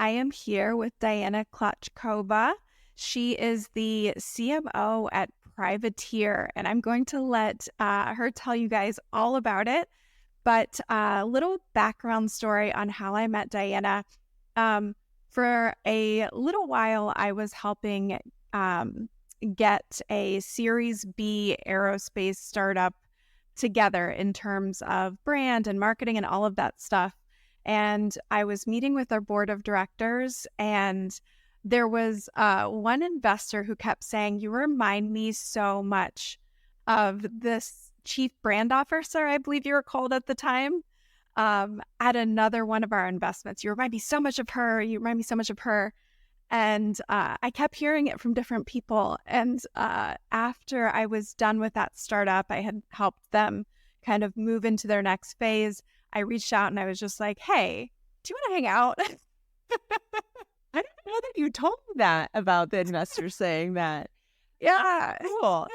I am here with Diana Klochkova. She is the CMO at Privateer, and I'm going to let her tell you guys all about it. But a little background story on how I met Diana. For a little while, I was helping get a Series B aerospace startup together in terms of brand and marketing and all of that stuff. And I was meeting with our board of directors, and there was one investor who kept saying, "You remind me so much of this chief brand officer, I believe you were called at the time, at another one of our investments. You remind me so much of her. You remind me so much of her." And I kept hearing it from different people. And after I was done with that startup, I had helped them kind of move into their next phase. I reached out and I was just like, "Hey, do you want to hang out?" I don't know that you told me that about the investor saying that. Yeah. Cool.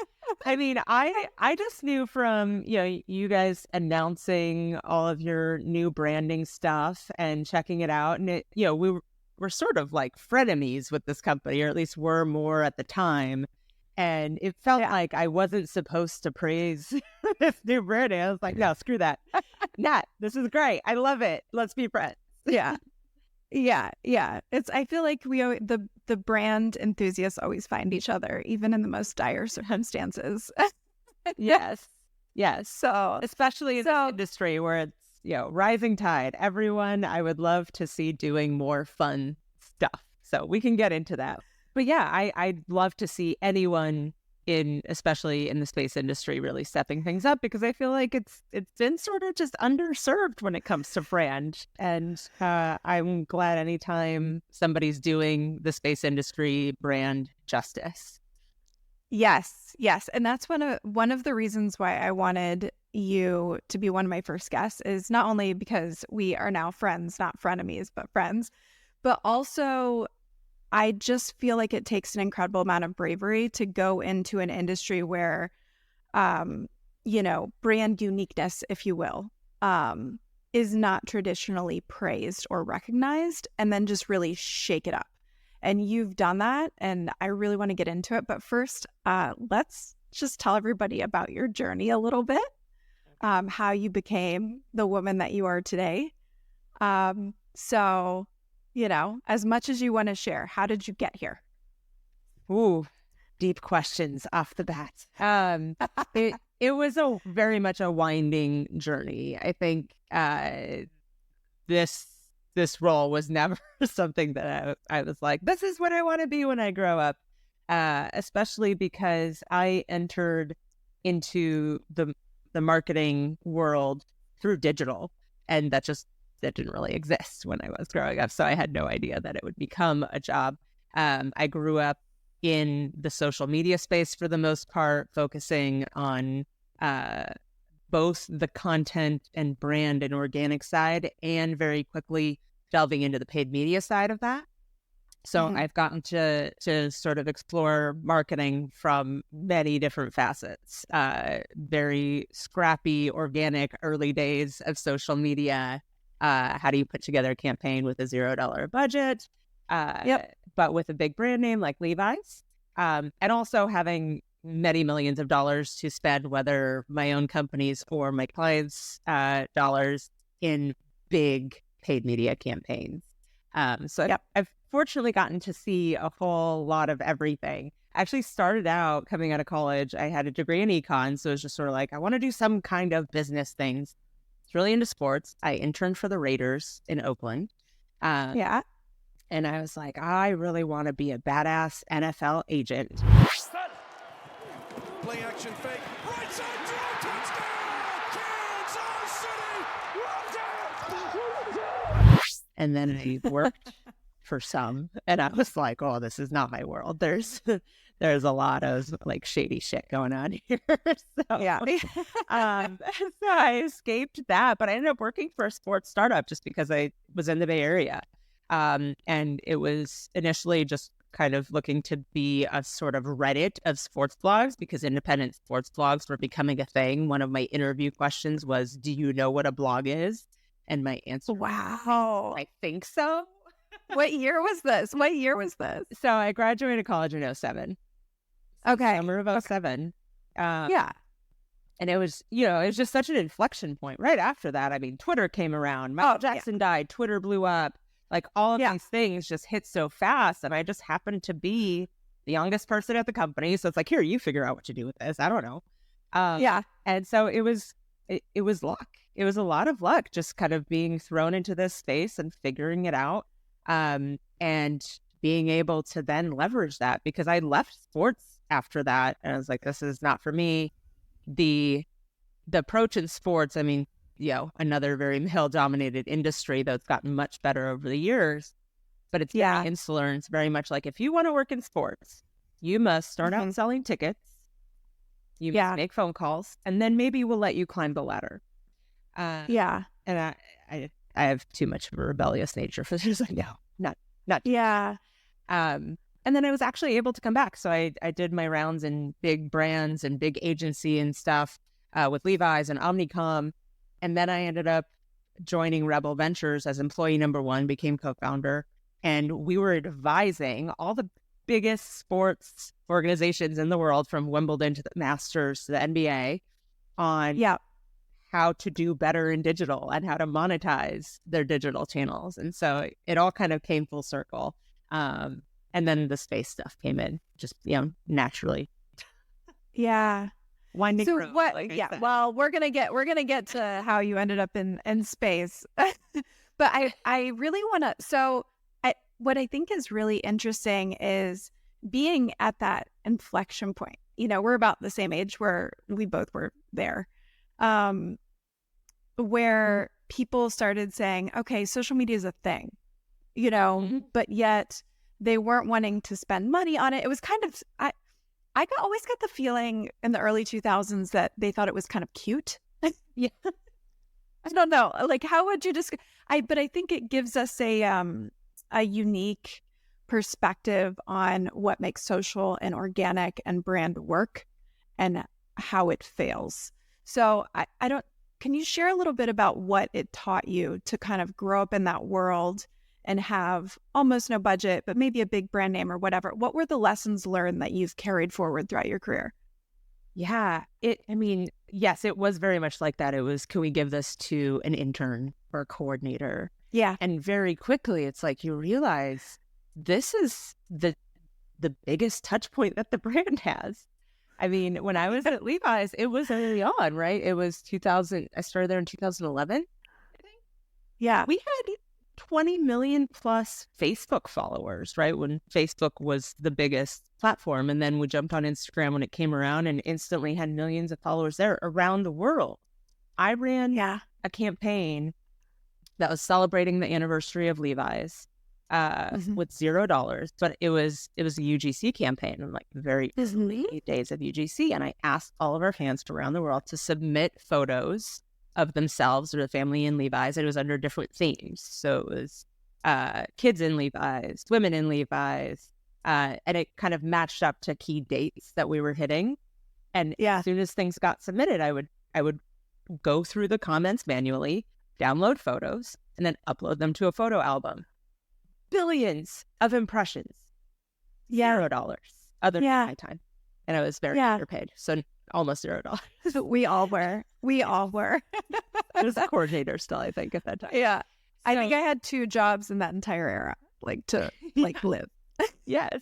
I mean, I just knew from, you guys announcing all of your new branding stuff and checking it out. And we're sort of like frenemies with this company, or at least were more at the time. And it felt like I wasn't supposed to praise this new branding. I was like, no, screw that. Nat, this is great. I love it. Let's be friends. Yeah. I feel like the brand enthusiasts always find each other, even in the most dire circumstances. Yes. So especially in this industry where it's, rising tide. Everyone I would love to see doing more fun stuff. So we can get into that. But yeah, I'd love to see anyone especially in the space industry, really stepping things up, because I feel like it's been sort of just underserved when it comes to brand. And I'm glad anytime somebody's doing the space industry brand justice. Yes. And that's one of the reasons why I wanted you to be one of my first guests, is not only because we are now friends, not frenemies, but friends, but also I just feel like it takes an incredible amount of bravery to go into an industry where, brand uniqueness, if you will, is not traditionally praised or recognized, and then just really shake it up. And you've done that, and I really want to get into it. But first, let's just tell everybody about your journey a little bit, how you became the woman that you are today. So, as much as you want to share, how did you get here? Ooh, deep questions off the bat. It was very much a winding journey. I think this role was never something that I was like, this is what I want to be when I grow up. Especially because I entered into the marketing world through digital, and that didn't really exist when I was growing up. So I had no idea that it would become a job. I grew up in the social media space for the most part, focusing on both the content and brand and organic side, and very quickly delving into the paid media side of that. So I've gotten to sort of explore marketing from many different facets. Very scrappy, organic early days of social media. How do you put together a campaign with a $0 budget, but with a big brand name like Levi's, and also having many millions of dollars to spend, whether my own company's or my clients' dollars, in big paid media campaigns. I've fortunately gotten to see a whole lot of everything. I actually started out coming out of college. I had a degree in econ, so it was just sort of like, I want to do some kind of business things. Really into sports. I interned for the Raiders in Oakland. And I was like, I really want to be a badass NFL agent. Play action fake. Right side throw. Touchdown! Kansas City! And then I worked for some, and I was like, oh, this is not my world. There's a lot of like shady shit going on here. So I escaped that, but I ended up working for a sports startup just because I was in the Bay Area. And it was initially just kind of looking to be a sort of Reddit of sports blogs, because independent sports blogs were becoming a thing. One of my interview questions was, do you know what a blog is? And my answer, wow, I think so. What year was this? What year was this? So I graduated college in '07. Okay. Summer of '07. Yeah. And it was, it was just such an inflection point. Right after that, I mean, Twitter came around. Michael Jackson died. Twitter blew up. Like all of these things just hit so fast. And I just happened to be the youngest person at the company. So it's like, here, you figure out what to do with this. I don't know. And so it was luck. It was a lot of luck just kind of being thrown into this space and figuring it out. And being able to then leverage that, because I left sports after that. And I was like, this is not for me. The approach in sports, I mean, another very male-dominated industry that's gotten much better over the years, but it's very insular, and it's very much like, if you want to work in sports, you must start out selling tickets, you must make phone calls, and then maybe we'll let you climb the ladder. And I have too much of a rebellious nature for this. Like, no, not. Yeah. And then I was actually able to come back. So I did my rounds in big brands and big agency and stuff with Levi's and Omnicom. And then I ended up joining Rebel Ventures as employee number 1, became co-founder. And we were advising all the biggest sports organizations in the world, from Wimbledon to the Masters to the NBA, on how to do better in digital and how to monetize their digital channels. And so it all kind of came full circle. And then the space stuff came in, just, naturally. Yeah. Winding so road, what? like Well, we're gonna get to how you ended up in space, but I really want to. So what I think is really interesting is being at that inflection point. We're about the same age where we both were there, where people started saying, okay, social media is a thing, but yet they weren't wanting to spend money on it. It was kind of, I always got the feeling in the early 2000s that they thought it was kind of cute. Yeah. I don't know. Like, how would you describe? But I think it gives us a unique perspective on what makes social and organic and brand work and how it fails. So can you share a little bit about what it taught you to kind of grow up in that world and have almost no budget, but maybe a big brand name or whatever? What were the lessons learned that you've carried forward throughout your career? Yeah, yes, it was very much like that. It was, can we give this to an intern or a coordinator? Yeah. And very quickly, it's like, you realize this is the biggest touch point that the brand has. I mean, when I was at Levi's, it was early on, right? It was 2000. I started there in 2011, I think. Yeah. We had 20 million plus Facebook followers, right? When Facebook was the biggest platform. And then we jumped on Instagram when it came around and instantly had millions of followers there around the world. I ran a campaign that was celebrating the anniversary of Levi's with $0, but it was a UGC campaign, and like the very early days of UGC. And I asked all of our fans around the world to submit photos of themselves or the family in Levi's. It was under different themes. So it was kids in Levi's, women in Levi's, and it kind of matched up to key dates that we were hitting. And as soon as things got submitted, I would go through the comments manually, download photos, and then upload them to a photo album. Billions of impressions. $0 other than my time. And I was very underpaid. So almost $0. We all were. I was a coordinator still, I think, at that time. Yeah. So, I think I had 2 jobs in that entire era, to live. Yes.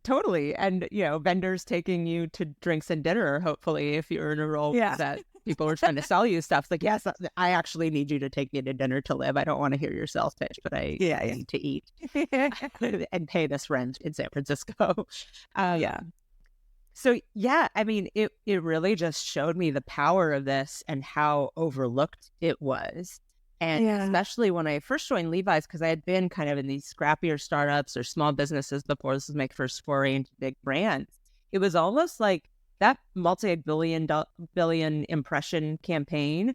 Totally. And, vendors taking you to drinks and dinner, hopefully, if you're in a role that people were trying to sell you stuff. It's like, yes, I actually need you to take me to dinner to live. I don't want to hear your sales pitch, but I need to eat and pay this rent in San Francisco. So, I mean, it really just showed me the power of this and how overlooked it was. And especially when I first joined Levi's, because I had been kind of in these scrappier startups or small businesses before. This was my first foray into big brands. It was almost like that multi-billion impression campaign.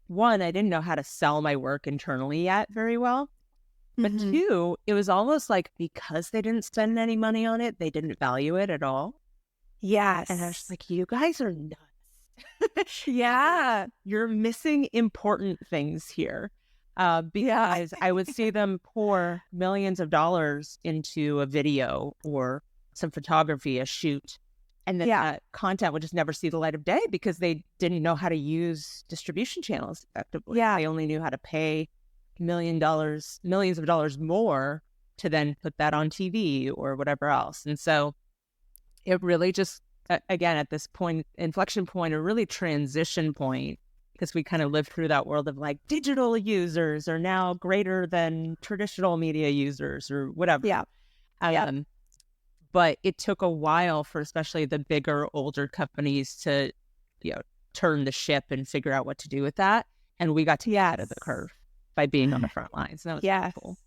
One, I didn't know how to sell my work internally yet very well. But 2, it was almost like, because they didn't spend any money on it, they didn't value it at all. Yes. And I was like, you guys are nuts. Yeah. You're missing important things here. because I would see them pour millions of dollars into a video or some photography, a shoot, and then that content would just never see the light of day because they didn't know how to use distribution channels effectively. They only knew how to pay millions of dollars more to then put that on TV or whatever else. And so it really just, again, at this point, inflection point, or really transition point, because we kind of lived through that world of like digital users are now greater than traditional media users or whatever. But it took a while for especially the bigger, older companies to, turn the ship and figure out what to do with that. And we got to get out of the curve by being on the front lines. That was really cool.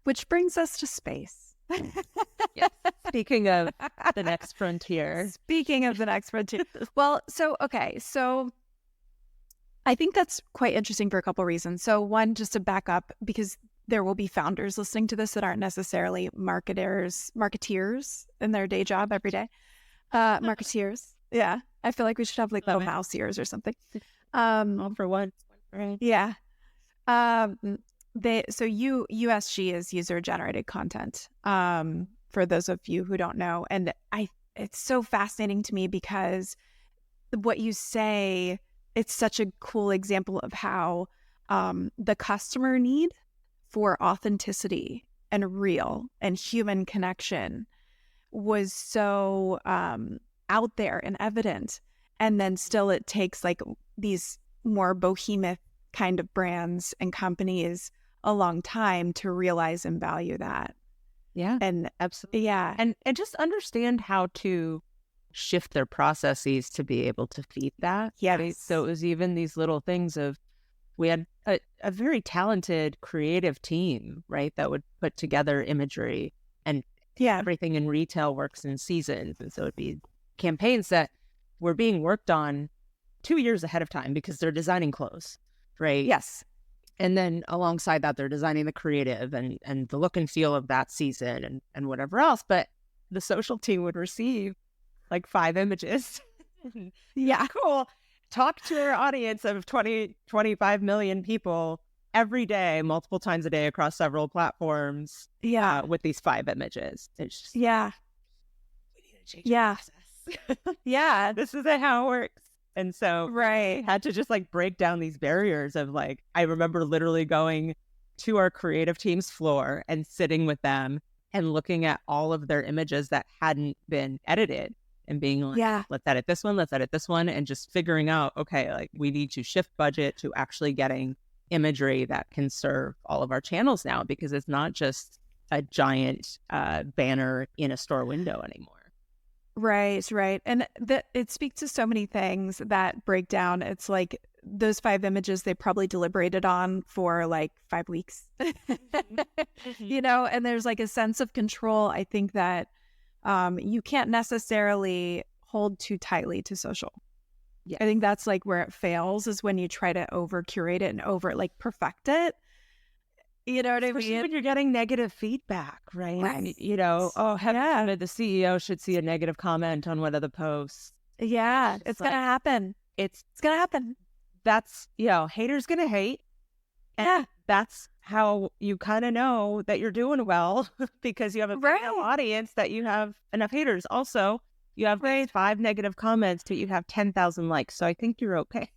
Which brings us to space. Speaking of the next frontier. Well, so I think that's quite interesting for a couple reasons. So one, just to back up, because there will be founders listening to this that aren't necessarily marketeers in their day job every day. Marketeers. Yeah. I feel like we should have like little mouse ears or something. All for one. Right. Yeah. USG is user generated content. For those of you who don't know. And it's so fascinating to me because what you say, it's such a cool example of how the customer need for authenticity and real and human connection was so out there and evident. And then still it takes like these more behemoth kind of brands and companies a long time to realize and value that. Yeah. And absolutely. Yeah. And just understand how to shift their processes to be able to feed that. Yeah. Right? So it was even these little things of, we had a very talented creative team, right, that would put together imagery, and everything in retail works in seasons. And so it'd be campaigns that were being worked on 2 years ahead of time because they're designing clothes, right? Yes. And then alongside that, they're designing the creative and the look and feel of that season and whatever else. But the social team would receive like 5 images. Cool. Talk to our audience of 25 million people every day, multiple times a day across several platforms. With these 5 images. It's just, we need to change the process. This isn't how it works. And so I had to just like break down these barriers of like, I remember literally going to our creative team's floor and sitting with them and looking at all of their images that hadn't been edited and being like, let's edit this one, and just figuring out, okay, like we need to shift budget to actually getting imagery that can serve all of our channels now, because it's not just a giant banner in a store window anymore. Right. And it speaks to so many things that break down. It's like those 5 images they probably deliberated on for like 5 weeks, and there's like a sense of control. I think that you can't necessarily hold too tightly to social. I think that's like where it fails, is when you try to over curate it and over like perfect it. You know what Especially I mean? when you're getting negative feedback, right? The CEO should see a negative comment on one of the posts. Yeah, it's going to happen. It's going to happen. That's, haters going to hate. And that's how you kind of know that you're doing well, because you have a big audience that you have enough haters. Also, you have 5 negative comments, but you have 10,000 likes. So I think you're okay.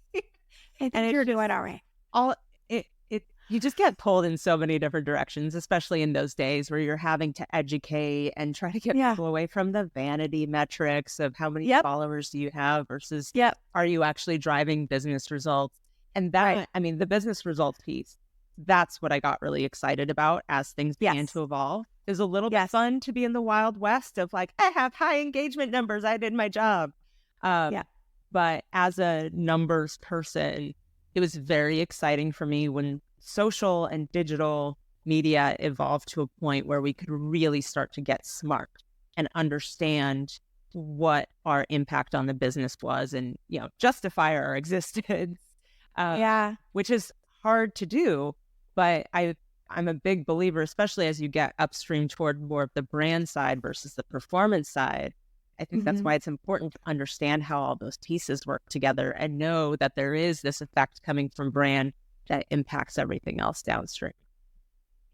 And you're doing all right. You just get pulled in so many different directions, especially in those days where you're having to educate and try to get people away from the vanity metrics of how many followers do you have versus are you actually driving business results? And that, the business results piece, that's what I got really excited about as things began to evolve. It was a little bit fun to be in the Wild West of like, I have high engagement numbers. I did my job. But as a numbers person, it was very exciting for me when social and digital media evolved to a point where we could really start to get smart and understand what our impact on the business was and, justify our existence, which is hard to do. But I'm a big believer, especially as you get upstream toward more of the brand side versus the performance side. I think that's why it's important to understand how all those pieces work together and know that there is this effect coming from brand that impacts everything else downstream.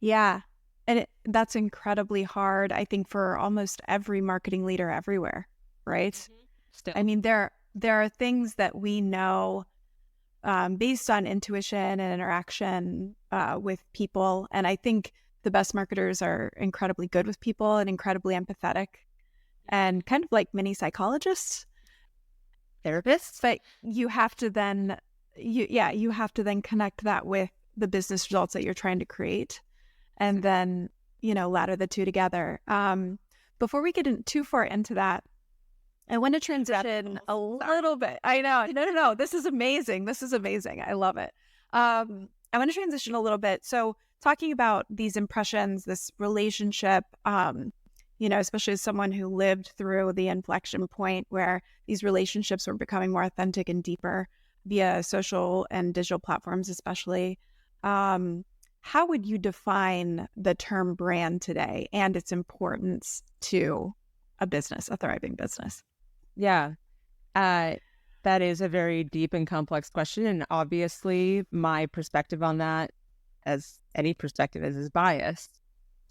Yeah. And that's incredibly hard, I think, for almost every marketing leader everywhere, right? Still. I mean, there are things that we know based on intuition and interaction with people. And I think the best marketers are incredibly good with people and incredibly empathetic and kind of like mini psychologists. Therapists? But you have to then, you have to then connect that with the business results that you're trying to create and then, ladder the two together. Before we get too far into that, I want to transition a little bit. I know. No. This is amazing. This is amazing. I love it. I want to transition a little bit. So talking about these impressions, this relationship, especially as someone who lived through the inflection point where these relationships were becoming more authentic and deeper via social and digital platforms, especially. How would you define the term brand today and its importance to a business, a thriving business? Yeah, that is a very deep and complex question. And obviously, my perspective on that, as any perspective is biased,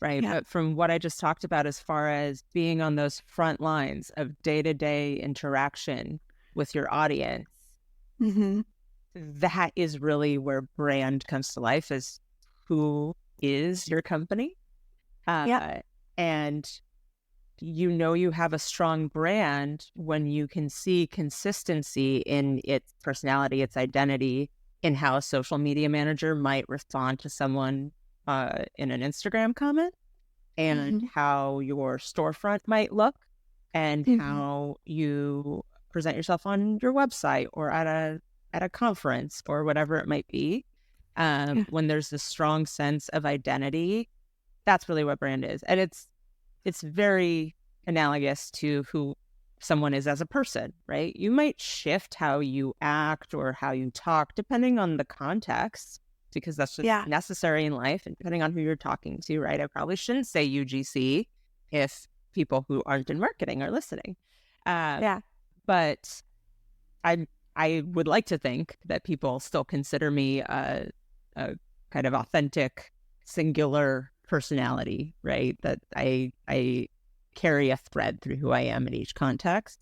right? Yeah. But from what I just talked about, as far as being on those front lines of day-to-day interaction with your audience, that is really where brand comes to life, is who is your company. And you have a strong brand when you can see consistency in its personality, its identity, in how a social media manager might respond to someone in an Instagram comment, and how your storefront might look, and how you present yourself on your website or at a conference or whatever it might be. When there's a strong sense of identity, that's really what brand is. And it's very analogous to who someone is as a person, right? You might shift how you act or how you talk depending on the context, because that's just necessary in life, and depending on who you're talking to, right? I probably shouldn't say UGC if people who aren't in marketing are listening. But I would like to think that people still consider me a kind of authentic, singular personality, right? That I carry a thread through who I am in each context,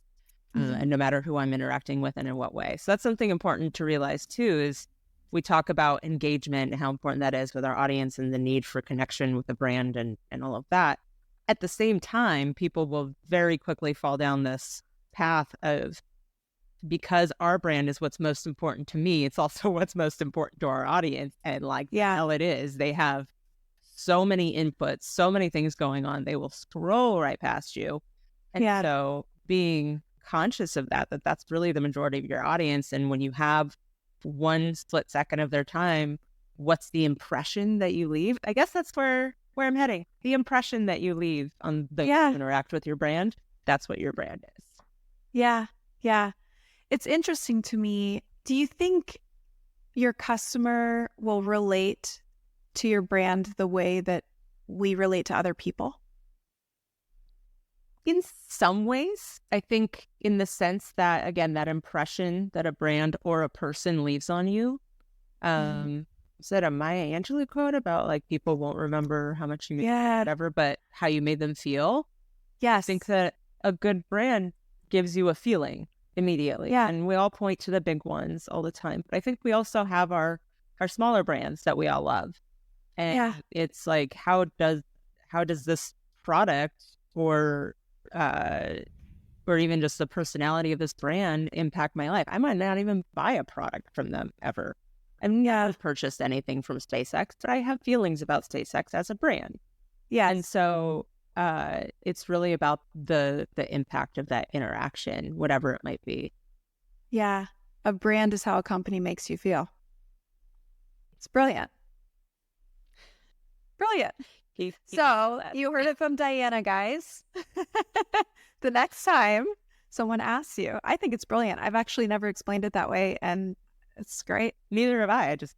and no matter who I'm interacting with and in what way. So that's something important to realize too, is we talk about engagement and how important that is with our audience and the need for connection with the brand and all of that. At the same time, people will very quickly fall down this path of, because our brand is what's most important to me, it's also what's most important to our audience. And hell it is. They have so many inputs, so many things going on, they will scroll right past you. And so being conscious of that's really the majority of your audience. And when you have one split second of their time, what's the impression that you leave? I guess that's where I'm heading. The impression that you leave on the interact with your brand, that's what your brand is. Yeah. It's interesting to me. Do you think your customer will relate to your brand the way that we relate to other people? In some ways, I think, in the sense that, again, that impression that a brand or a person leaves on you. Said a Maya Angelou quote about people won't remember how much you made, whatever, but how you made them feel. Yes. I think that a good brand gives you a feeling immediately. And we all point to the big ones all the time. But I think we also have our smaller brands that we all love. And it's like, how does this product or even just the personality of this brand impact my life? I might not even buy a product from them ever. I've never purchased anything from SpaceX, but I have feelings about SpaceX as a brand. And so it's really about the impact of that interaction, whatever it might be. Yeah. A brand is how a company makes you feel. It's brilliant. Brilliant. So you heard it from Diana, guys. The next time someone asks you, I think it's brilliant. I've actually never explained it that way, and it's great. Neither have I. Just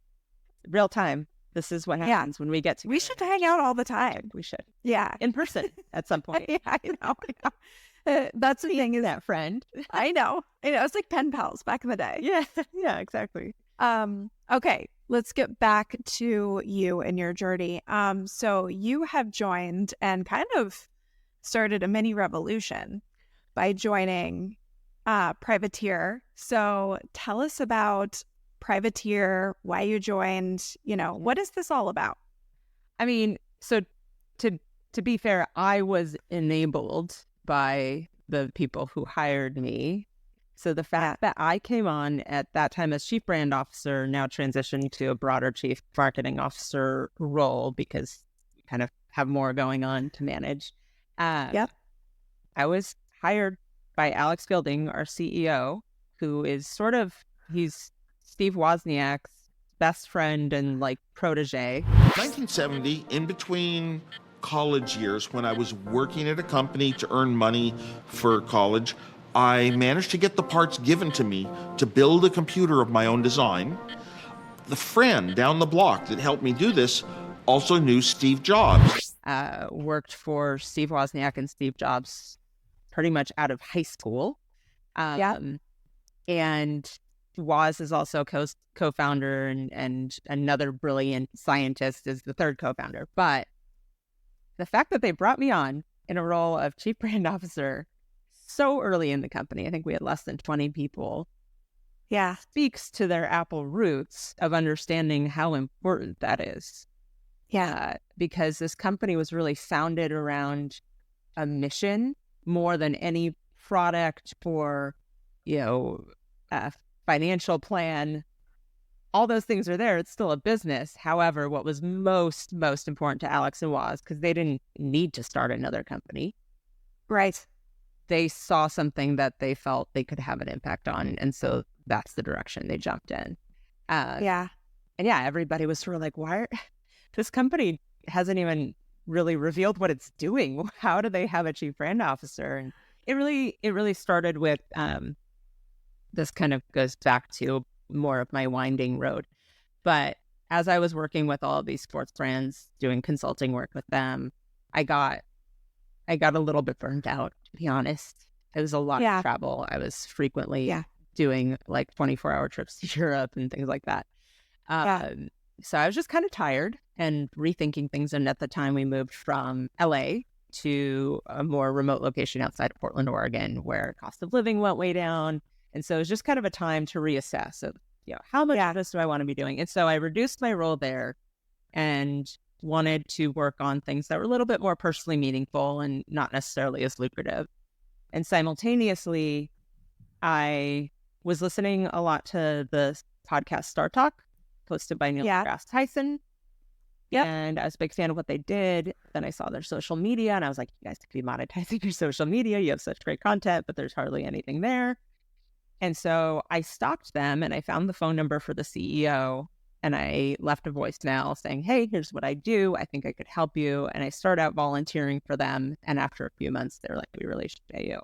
real time. This is what happens when we get together. We should hang out all the time. We should. Yeah. In person at some point. I know. That's the thing, is that friend. I know. It's like pen pals back in the day. Yeah, exactly. Okay, let's get back to you and your journey. So you have joined and kind of started a mini revolution by joining Privateer. So tell us about Privateer, why you joined, what is this all about? I mean, so to to be fair, I was enabled by the people who hired me. So the fact that I came on at that time as chief brand officer, now transitioned to a broader chief marketing officer role because we kind of have more going on to manage. Yep. I was hired by Alex Fielding, our CEO, who is he's Steve Wozniak's best friend and like protege. 1970, in between college years, when I was working at a company to earn money for college, I managed to get the parts given to me to build a computer of my own design. The friend down the block that helped me do this also knew Steve Jobs. Worked for Steve Wozniak and Steve Jobs pretty much out of high school. And Woz is also co-founder and another brilliant scientist is the third co-founder. But the fact that they brought me on in a role of chief brand officer so early in the company, I think we had less than 20 people, speaks to their Apple roots of understanding how important that is. Because this company was really founded around a mission more than any product or, financial plan. All those things are there. It's still a business. However, what was most important to Alex and Woz, because they didn't need to start another company. Right. They saw something that they felt they could have an impact on. And so that's the direction they jumped in. And everybody was sort of like, this company hasn't even really revealed what it's doing. How do they have a chief brand officer? And it really started with, this kind of goes back to more of my winding road. But as I was working with all of these sports brands, doing consulting work with them, I got a little bit burned out, to be honest. It was a lot of travel. I was frequently doing like 24-hour trips to Europe and things like that. So I was just kind of tired and rethinking things. And at the time we moved from LA to a more remote location outside of Portland, Oregon, where cost of living went way down. And so it was just kind of a time to reassess of, how much of this do I want to be doing? And so I reduced my role there and wanted to work on things that were a little bit more personally meaningful and not necessarily as lucrative. And simultaneously, I was listening a lot to the podcast Star Talk, hosted by Neil deGrasse Tyson. And I was a big fan of what they did. Then I saw their social media and I was like, you guys could be monetizing your social media. You have such great content, but there's hardly anything there. And so I stalked them and I found the phone number for the CEO and I left a voicemail saying, hey, here's what I do. I think I could help you. And I started out volunteering for them. And after a few months, they're like, we really should pay you.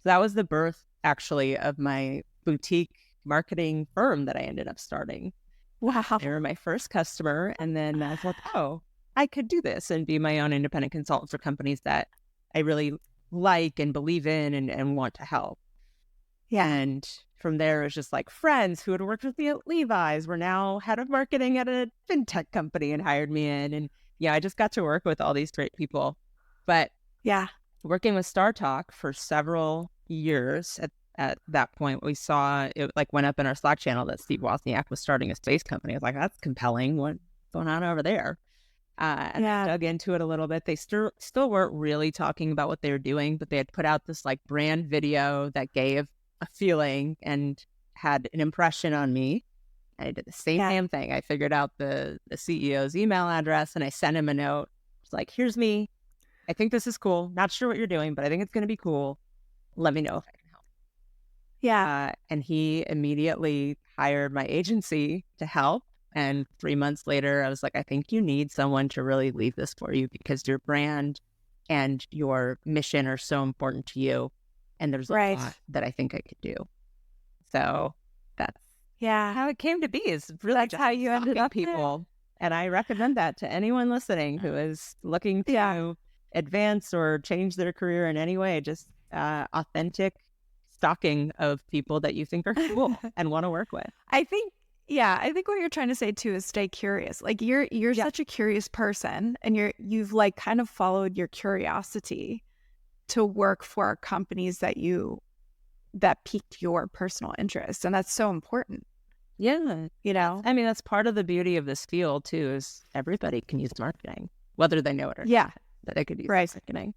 So that was the birth, actually, of my boutique marketing firm that I ended up starting. Wow. They were my first customer. And then I thought, I could do this and be my own independent consultant for companies that I really like and believe in and want to help. And from there, it was just like friends who had worked with me at Levi's were now head of marketing at a fintech company and hired me in. And I just got to work with all these great people. But working with Star Talk for several years at that point, we saw it like went up in our Slack channel that Steve Wozniak was starting a space company. I was like, that's compelling. What's going on over there? And I dug into it a little bit. They still weren't really talking about what they were doing, but they had put out this like brand video that gave a feeling and had an impression on me. And I did the same damn thing. I figured out the CEO's email address and I sent him a note. It's like, here's me. I think this is cool. Not sure what you're doing, but I think it's going to be cool. Let me know if I can help. And he immediately hired my agency to help. And 3 months later, I was like, I think you need someone to really lead this for you because your brand and your mission are so important to you. And there's a lot that I think I could do. So that's how it came to be. Is really that's how you ended up people. And I recommend that to anyone listening who is looking to advance or change their career in any way. Just authentic stalking of people that you think are cool and want to work with. I think Yeah, I think what you're trying to say too is stay curious. Like you're Yeah. such a curious person, and you've like kind of followed your curiosity to work for companies that piqued your personal interest, and that's so important, Yeah. you know? I mean, that's part of the beauty of this field too, is everybody can use marketing, whether they know it or Yeah, not, that they could use right. marketing.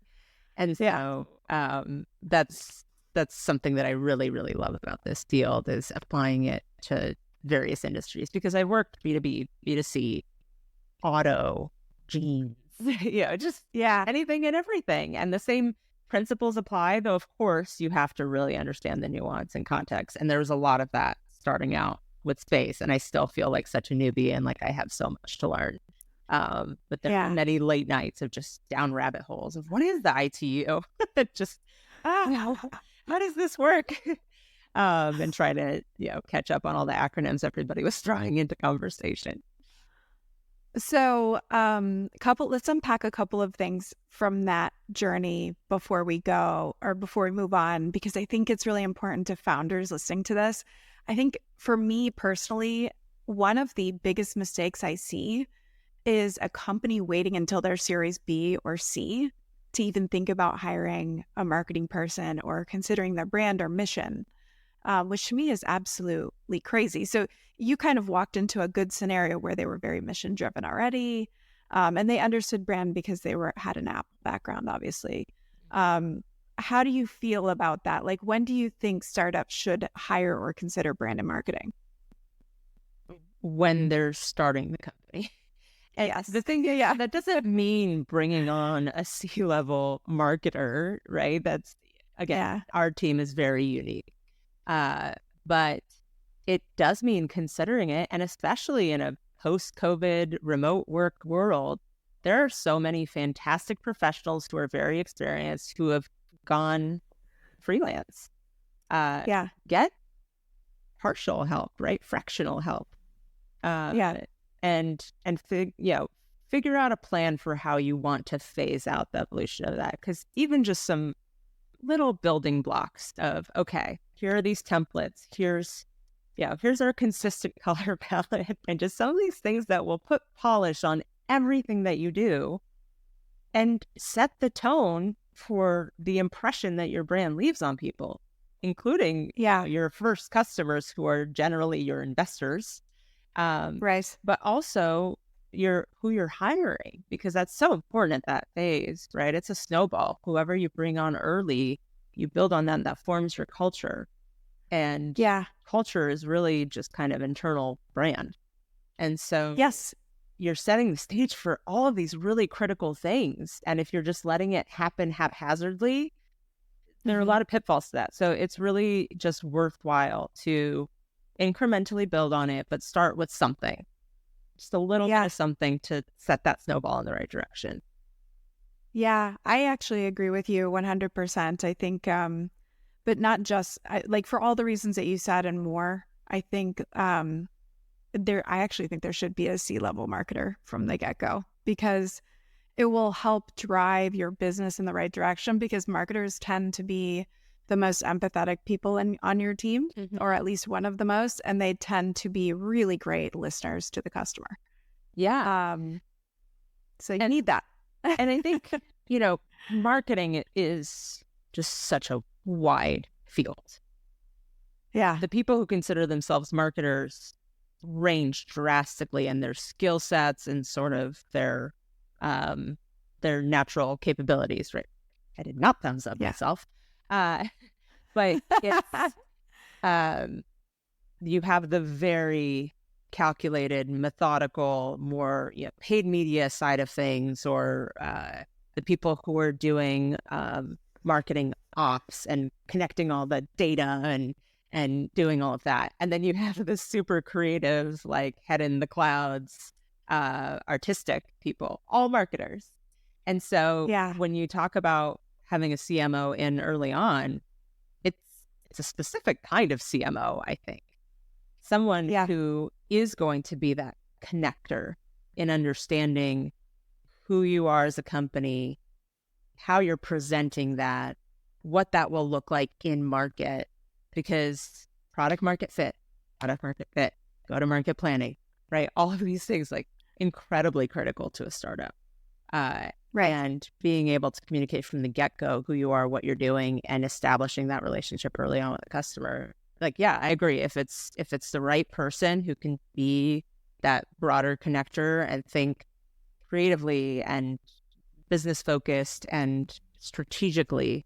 And Yeah. so that's something that I really, really love about this field, is applying it to various industries, because I worked B2B, B2C, auto, jeans, just Yeah. anything and everything. And the same principles apply, though, of course, you have to really understand the nuance and context. And there was a lot of that starting out with space. And I still feel like such a newbie and like I have so much to learn. But there are Yeah. many late nights of just down rabbit holes of what is the ITU? just, how does this work? And try to, catch up on all the acronyms everybody was throwing into conversation. So, let's unpack a couple of things from that journey before we move on, because I think it's really important to founders listening to this. I think for me personally, one of the biggest mistakes I see is a company waiting until their Series B or C to even think about hiring a marketing person or considering their brand or mission, which to me is absolutely crazy. So you kind of walked into a good scenario where they were very mission driven already, and they understood brand because they had an Apple background, obviously. How do you feel about that? Like, when do you think startups should hire or consider brand and marketing? When they're starting the company. And Yes. the thing is, that doesn't mean bringing on a C-level marketer, right? That's, again, our team is very unique. But it does mean considering it, and especially in a post-COVID remote work world, there are so many fantastic professionals who are very experienced who have gone freelance. Get partial help, right? Fractional help. And figure out a plan for how you want to phase out the evolution of that. Because even just some little building blocks of, okay, here are these templates. Here's our consistent color palette, and just some of these things that will put polish on everything that you do and set the tone for the impression that your brand leaves on people, including your first customers, who are generally your investors. Right. But also who you're hiring, because that's so important at that phase, right? It's a snowball. Whoever you bring on early, you build on them. That forms your culture. And culture is really just kind of internal brand. And so you're setting the stage for all of these really critical things. And if you're just letting it happen haphazardly, there are a lot of pitfalls to that. So it's really just worthwhile to incrementally build on it, but start with something. Just a little bit of something to set that snowball in the right direction. Yeah, I actually agree with you 100%. I think, but not just like for all the reasons that you said and more, I think I actually think there should be a C-level marketer from the get-go, because it will help drive your business in the right direction, because marketers tend to be the most empathetic people on your team, or at least one of the most, and they tend to be really great listeners to the customer. So you need that. And I think, marketing is just such a wide field. Yeah. The people who consider themselves marketers range drastically in their skill sets and sort of their natural capabilities, right? I did not thumbs up myself. But it's, you have the very calculated, methodical, more paid media side of things, or the people who are doing marketing ops and connecting all the data and doing all of that. And then you have the super creative, like head in the clouds, artistic people, all marketers. And so when you talk about having a CMO in early on, it's a specific kind of CMO, I think. Someone who is going to be that connector in understanding who you are as a company, how you're presenting that, what that will look like in market, because product market fit go-to-market planning, right? All of these things, like, incredibly critical to a startup. And being able to communicate from the get-go who you are, what you're doing, and establishing that relationship early on with the customer. Like, yeah, I agree. If it's the right person who can be that broader connector and think creatively and business focused and strategically,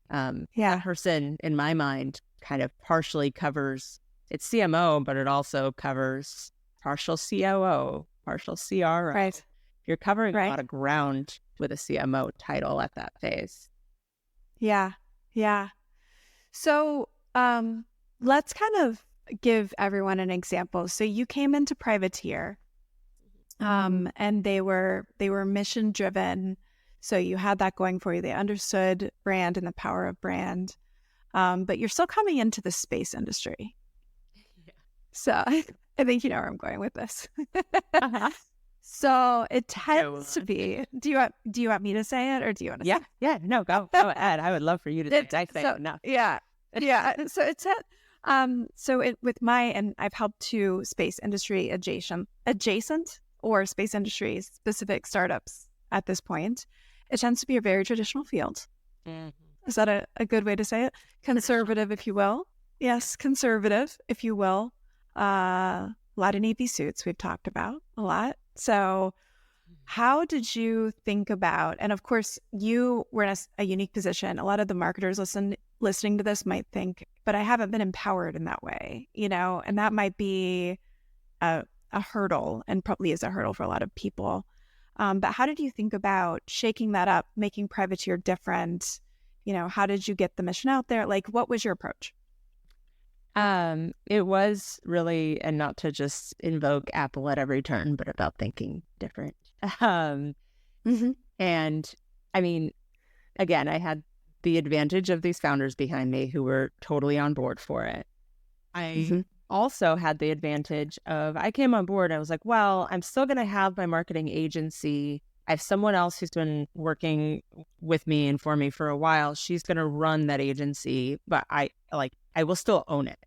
that person, in my mind, kind of partially covers, it's CMO, but it also covers partial COO, partial CRO. Right. You're covering a lot of ground with a CMO title at that phase. Yeah. Yeah. So let's kind of give everyone an example. So you came into Privateer and they were mission driven. So you had that going for you. They understood brand and the power of brand. But you're still coming into the space industry. Yeah. So I think you know where I'm going with this. So it tends to be. Do you want me to say it, or do you want to? Yeah, yeah. No, go ahead. I would love for you to say it. I say it enough. Yeah, yeah. So it's with my, and I've helped two space industry adjacent or space industry specific startups at this point. It tends to be a very traditional field. Mm-hmm. Is that a good way to say it? Conservative, if you will. Yes, conservative, if you will. A lot of navy suits we've talked about a lot. So how did you think about, and of course you were in a unique position. A lot of the marketers listening to this might think, but I haven't been empowered in that way, and that might be a hurdle, and probably is a hurdle for a lot of people. But how did you think about shaking that up, making Privateer different? How did you get the mission out there? Like, what was your approach? It was really, and not to just invoke Apple at every turn, but about thinking different. And I mean, again, I had the advantage of these founders behind me who were totally on board for it. I also had the advantage of, I came on board, I was like, well, I'm still going to have my marketing agency. I have someone else who's been working with me and for me for a while. She's going to run that agency, but I will still own it.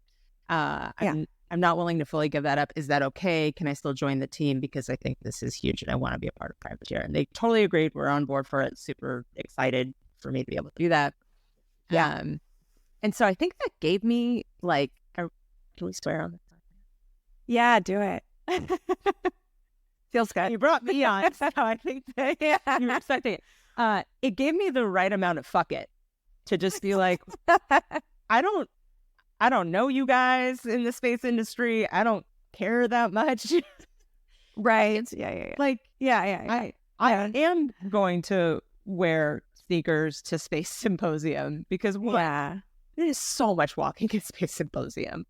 I'm not willing to fully give that up. Is that okay? Can I still join the team? Because I think this is huge and I want to be a part of Privateer. And they totally agreed. We're on board for it. Super excited for me to be able to do that. Yeah. And so I think that gave me can we swear on this? Yeah, do it. Feels good. You brought me on, so I think that you were expecting it. It gave me the right amount of fuck it to just be like, I don't know you guys in the space industry. I don't care that much. Right. Yeah. Like, yeah. I am going to wear sneakers to Space Symposium because there is so much walking at Space Symposium.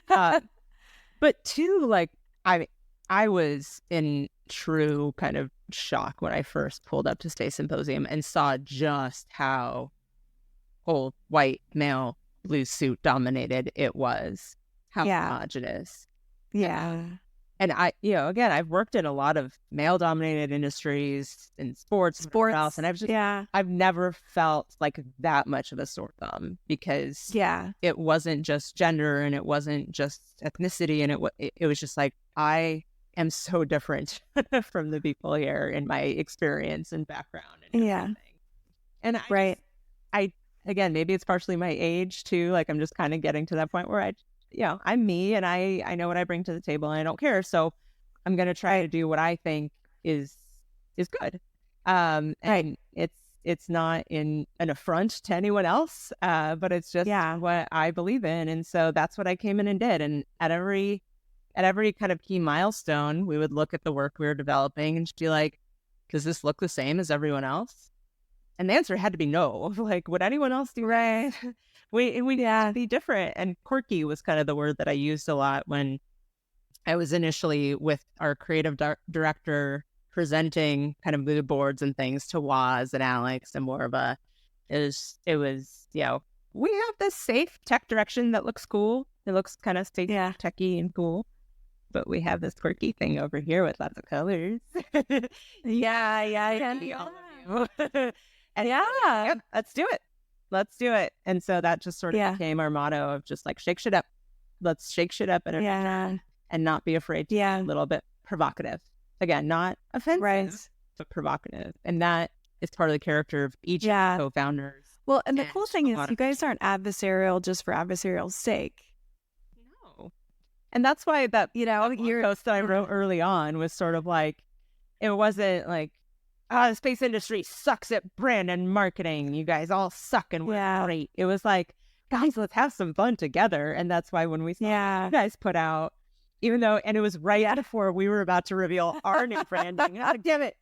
But two, like, I was in true kind of shock when I first pulled up to Space Symposium and saw just how old white male blue suit dominated it was, how homogenous. Yeah. And again, I've worked in a lot of male dominated industries in sports, and I've never felt like that much of a sore thumb because it wasn't just gender and it wasn't just ethnicity, and it was just like, I am so different from the people here in my experience and background and everything. And I again, maybe it's partially my age too. Like, I'm just kind of getting to that point where I'm me and I know what I bring to the table and I don't care. So I'm going to try to do what I think is good. And it's not in an affront to anyone else, but it's just what I believe in. And so that's what I came in and did. And at every kind of key milestone, we would look at the work we were developing and just be like, does this look the same as everyone else? And the answer had to be no. Like, would anyone else do right? We had to be different. And quirky was kind of the word that I used a lot when I was initially with our creative director presenting kind of mood boards and things to Waz and Alex and Morva. It was, we have this safe tech direction that looks cool. It looks kind of safe, techy and cool. But we have this quirky thing over here with lots of colors. Yeah. All of you. And let's do it. And so that just sort of became our motto of just like, shake shit up. Let's shake shit up. And and not be afraid to be a little bit provocative. Again, not offensive, but provocative. And that is part of the character of each co-founders. Well, and the cool thing is you guys aren't adversarial just for adversarial's sake. No. And that's why that, your post that I wrote early on was sort of like, it wasn't like, the space industry sucks at brand and marketing. You guys all suck and we're great. It was like, guys, let's have some fun together. And that's why when we saw you guys put out, even though, and it was right before we were about to reveal our new branding. Oh, damn it.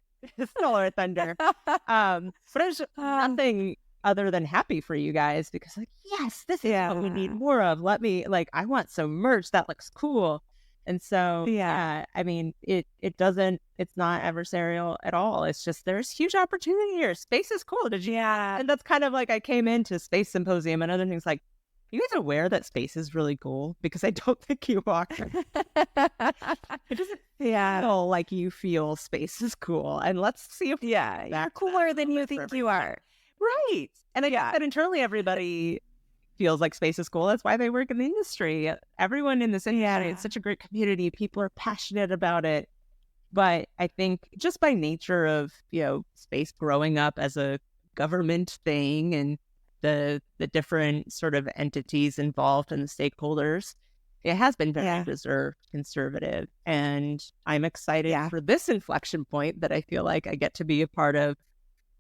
Solar Thunder. But it was nothing other than happy for you guys because like, yes, this is what we need more of. I want some merch that looks cool. And so, I mean, it's not adversarial at all. It's just, there's huge opportunity here. Space is cool. And that's kind of like, I came into Space Symposium and other things like, you guys aware that space is really cool? Because I don't think you are. It doesn't feel like you feel space is cool. And let's see if you're cooler than you think you are. Right. And I guess that internally everybody feels like space is cool. That's why they work in the industry. Everyone in this industry, it's such a great community. People are passionate about it. But I think just by nature of, space growing up as a government thing and the different sort of entities involved and the stakeholders, it has been very reserved, conservative. And I'm excited for this inflection point that I feel like I get to be a part of,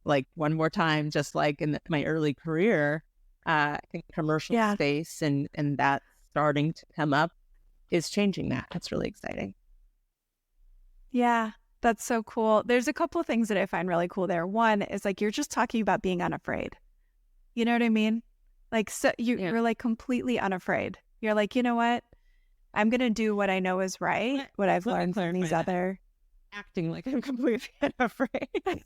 like one more time, just like in my early career. I think commercial space and that starting to come up is changing that. That's really exciting. Yeah, that's so cool. There's a couple of things that I find really cool there. One is like, you're just talking about being unafraid. You know what I mean? Like, so you're like completely unafraid. You're like, you know what? I'm going to do what I know is right. What I've learned from these other. Acting like I'm completely unafraid.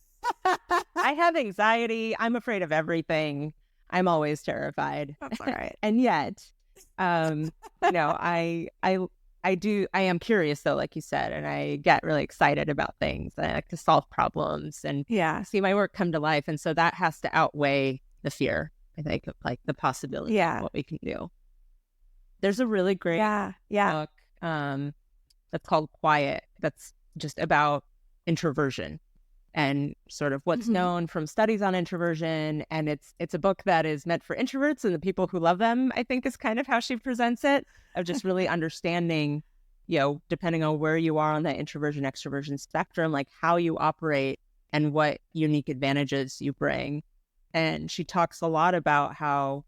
I have anxiety. I'm afraid of everything. I'm always terrified. That's all right. And yet, I am curious though, like you said, and I get really excited about things. I like to solve problems and see my work come to life. And so that has to outweigh the fear, I think, of like the possibility of what we can do. There's a really great book that's called Quiet. That's just about introversion and sort of what's known from studies on introversion. And it's a book that is meant for introverts and the people who love them, I think, is kind of how she presents it, of just really understanding, depending on where you are on that introversion extroversion spectrum, like how you operate and what unique advantages you bring. And she talks a lot about how,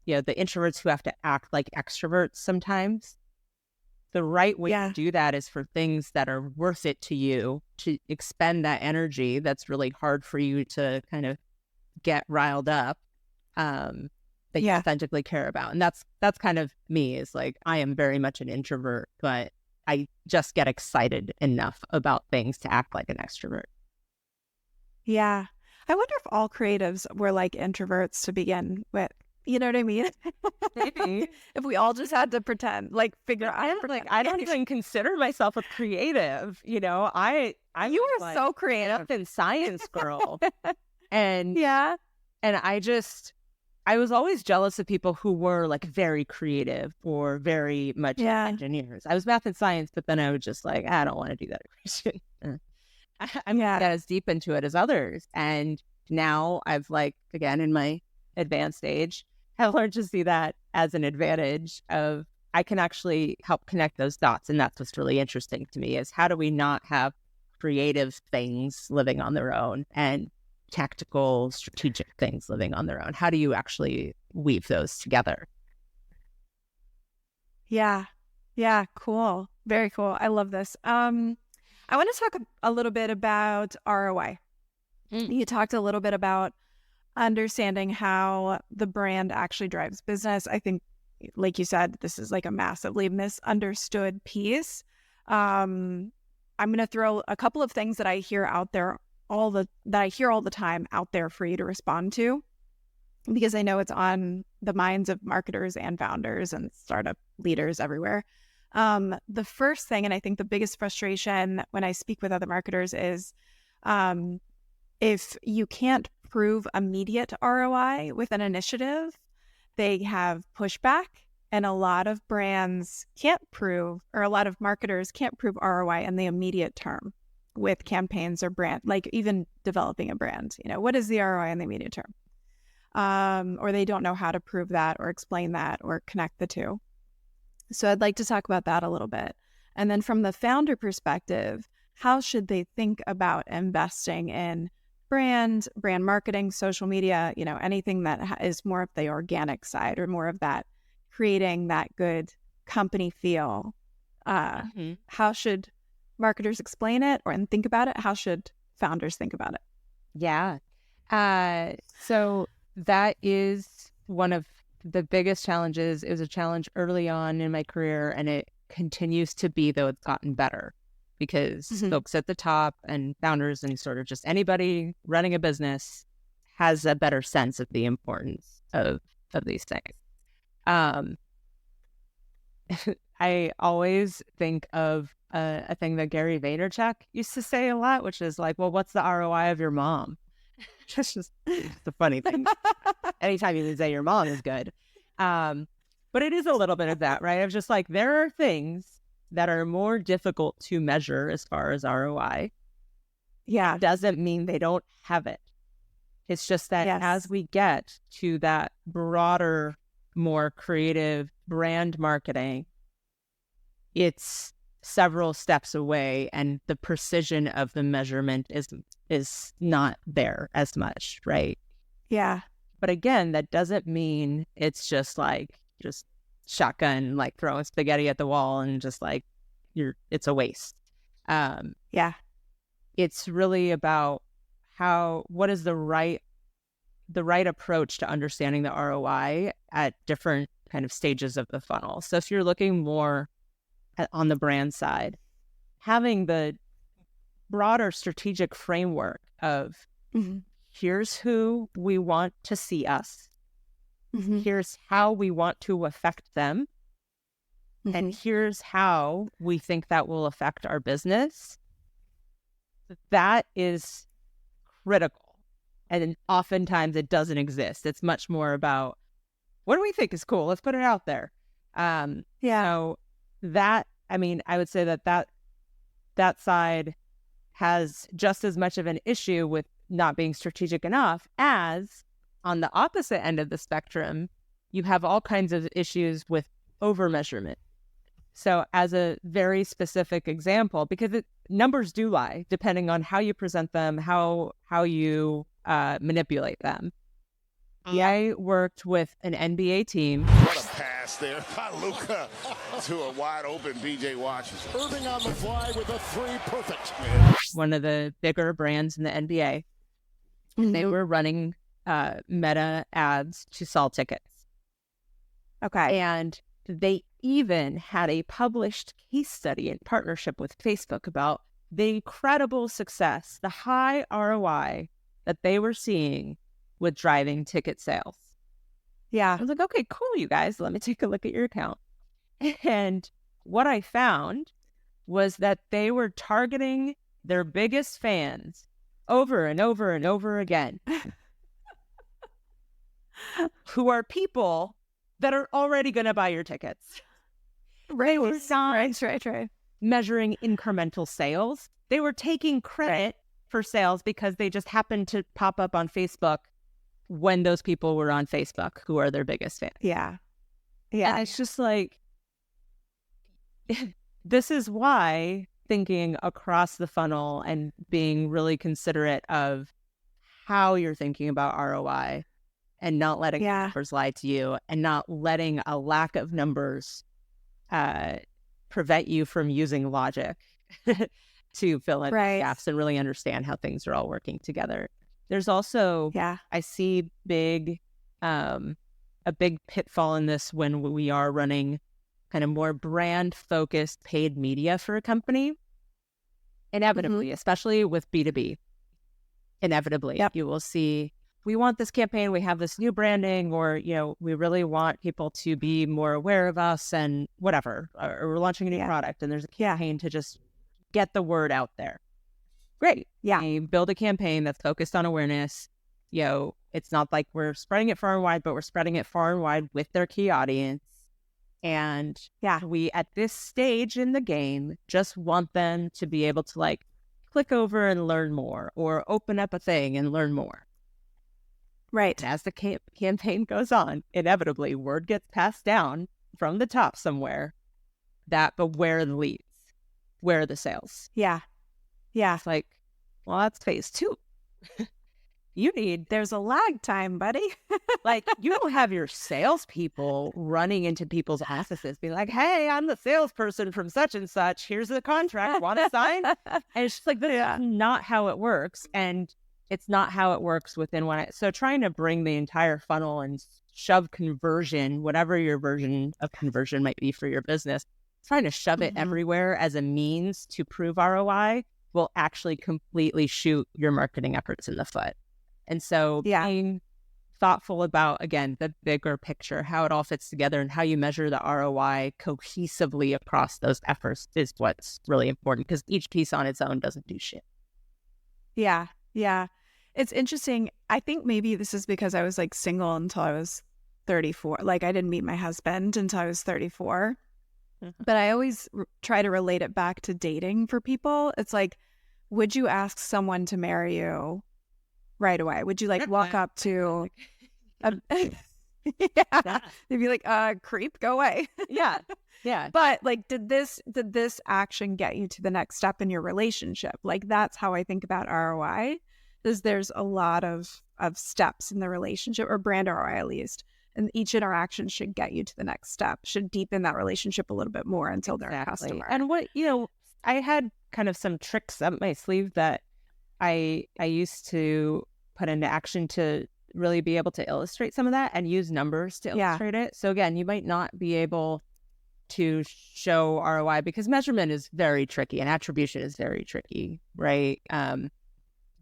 the introverts who have to act like extroverts sometimes, the right way to do that is for things that are worth it to you, to expend that energy that's really hard for you to kind of get riled up, that you authentically care about. And that's kind of me, is like, I am very much an introvert, but I just get excited enough about things to act like an extrovert. Yeah. I wonder if all creatives were like introverts to begin with. You know what I mean? Maybe. If we all just had to pretend, like figure out. I don't even consider myself a creative. You were like, so creative and science girl. And I was always jealous of people who were like very creative or very much engineers. I was math and science, but then I was just like, I don't want to do that equation. I'm not as deep into it as others. And now I've again, in my advanced age, have learned to see that as an advantage of I can actually help connect those dots. And that's what's really interesting to me, is how do we not have creative things living on their own and tactical, strategic things living on their own? How do you actually weave those together? Yeah. Cool. Very cool. I love this. I want to talk a little bit about ROI. You talked a little bit about understanding how the brand actually drives business. I think, like you said, this is like a massively misunderstood piece. I'm going to throw a couple of things that I hear out there all the time out there for you to respond to, because I know it's on the minds of marketers and founders and startup leaders everywhere. The first thing, and I think the biggest frustration when I speak with other marketers, is if you can't prove immediate ROI with an initiative, they have pushback And a lot of brands can't prove, or a lot of marketers can't prove ROI in the immediate term with campaigns or brand, like even developing a brand. What is the ROI in the immediate term? Or they don't know how to prove that or explain that or connect the two. So I'd like to talk about that a little bit. And then from the founder perspective, how should they think about investing in brand marketing, social media, anything that is more of the organic side or more of that creating that good company feel. How should marketers explain it and think about it? How should founders think about it? Yeah. So that is one of the biggest challenges. It was a challenge early on in my career, and it continues to be, though it's gotten better, because folks at the top and founders and sort of just anybody running a business has a better sense of the importance of these things. I always think of a thing that Gary Vaynerchuk used to say a lot, which is like, well, what's the ROI of your mom? It's just a funny thing. Anytime you can say your mom is good. But it is a little bit of that, right? Of just like, there are things that are more difficult to measure as far as ROI. Yeah. Doesn't mean they don't have it. It's just that as we get to that broader, more creative brand marketing, it's several steps away, and the precision of the measurement is not there as much, right? Yeah. But again, that doesn't mean it's just shotgun, like throwing spaghetti at the wall and just like it's a waste. It's really about what is the right approach to understanding the ROI at different kind of stages of the funnel. So if you're looking more on the brand side, having the broader strategic framework of here's who we want to see us, here's how we want to affect them, and here's how we think that will affect our business. That is critical. And oftentimes it doesn't exist. It's much more about, what do we think is cool? Let's put it out there. So that, I mean, I would say that side has just as much of an issue with not being strategic enough as on the opposite end of the spectrum, you have all kinds of issues with over measurement. So as a very specific example, because numbers do lie, depending on how you present them, how you manipulate them. I worked with an NBA team. What a pass there by Luka to a wide open BJ Washington. Irving on the fly with a three, perfect. One of the bigger brands in the NBA. They were running meta ads to sell tickets. Okay. And they even had a published case study in partnership with Facebook about the incredible success, the high ROI that they were seeing with driving ticket sales. Yeah. I was like, okay, cool, you guys, let me take a look at your account. And what I found was that they were targeting their biggest fans over and over and over again, who are people that are already going to buy your tickets. Right. Right. Measuring incremental sales. They were taking credit for sales because they just happened to pop up on Facebook when those people were on Facebook, who are their biggest fans. Yeah. And it's just like, this is why thinking across the funnel and being really considerate of how you're thinking about ROI and not letting numbers lie to you, and not letting a lack of numbers prevent you from using logic to fill in gaps and really understand how things are all working together. There's also, I see a big pitfall in this when we are running kind of more brand-focused paid media for a company. Inevitably, especially with B2B, inevitably, you will see, we want this campaign, we have this new branding, or, we really want people to be more aware of us and whatever, or we're launching a new product and there's a campaign to just get the word out there. Great. Yeah. You build a campaign that's focused on awareness. It's not like we're spreading it far and wide, but we're spreading it far and wide with their key audience. And Yeah. we, at this stage in the game, just want them to be able to like click over and learn more, or open up a thing and learn more. Right. And as the campaign goes on, inevitably word gets passed down from the top somewhere that, but where are the leads? Where are the sales? Yeah. Yeah. It's like, well, that's phase 2. There's a lag time, buddy. Like, you don't have your salespeople running into people's offices being like, hey, I'm the salesperson from such and such. Here's the contract. Want to sign? And it's just like, that's not how it works. And it's not how it works within one. So trying to bring the entire funnel and shove conversion, whatever your version of conversion might be for your business, trying to shove it everywhere as a means to prove ROI will actually completely shoot your marketing efforts in the foot. And so being thoughtful about, again, the bigger picture, how it all fits together and how you measure the ROI cohesively across those efforts is what's really important, because each piece on its own doesn't do shit. Yeah. Yeah. It's interesting. I think maybe this is because I was like single until I was 34. Like I didn't meet my husband until I was 34. But I always try to relate it back to dating for people. It's like, would you ask someone to marry you right away? Would you like walk up to they'd be like, creep, go away. Yeah. But like, did this action get you to the next step in your relationship? Like, that's how I think about ROI, is there's a lot of steps in the relationship, or brand ROI at least. And each interaction should get you to the next step, should deepen that relationship a little bit more until they're a customer. And what, I had kind of some tricks up my sleeve that I used to put into action to really be able to illustrate some of that and use numbers to illustrate it. So again, you might not be able to show ROI because measurement is very tricky and attribution is very tricky, right?